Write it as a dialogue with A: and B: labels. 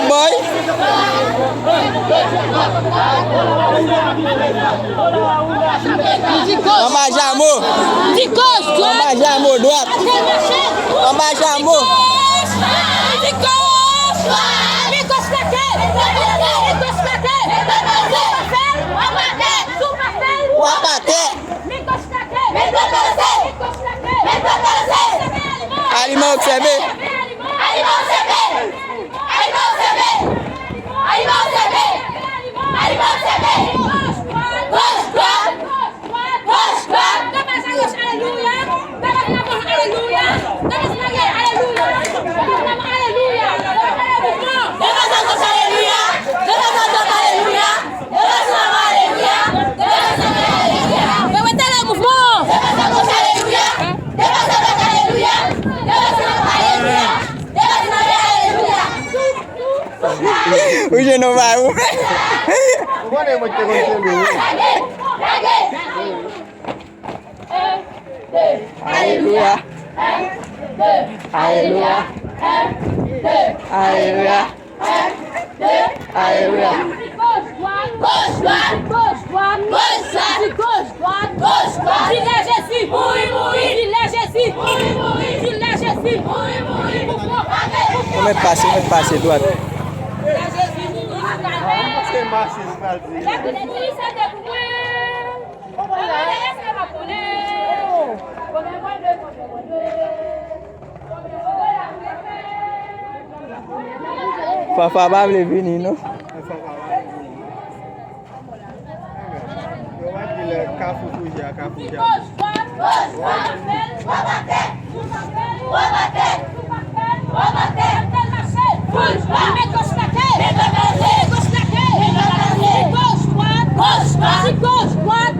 A: boy. En bas Jamo. En bas Jamo droite. En bas Jamo. Aliment observé. Oui, je ne vais où? Alléluia. Alléluia. Alléluia. Alléluia. On va passer droite. Papa va venir, non? Gauche, droite,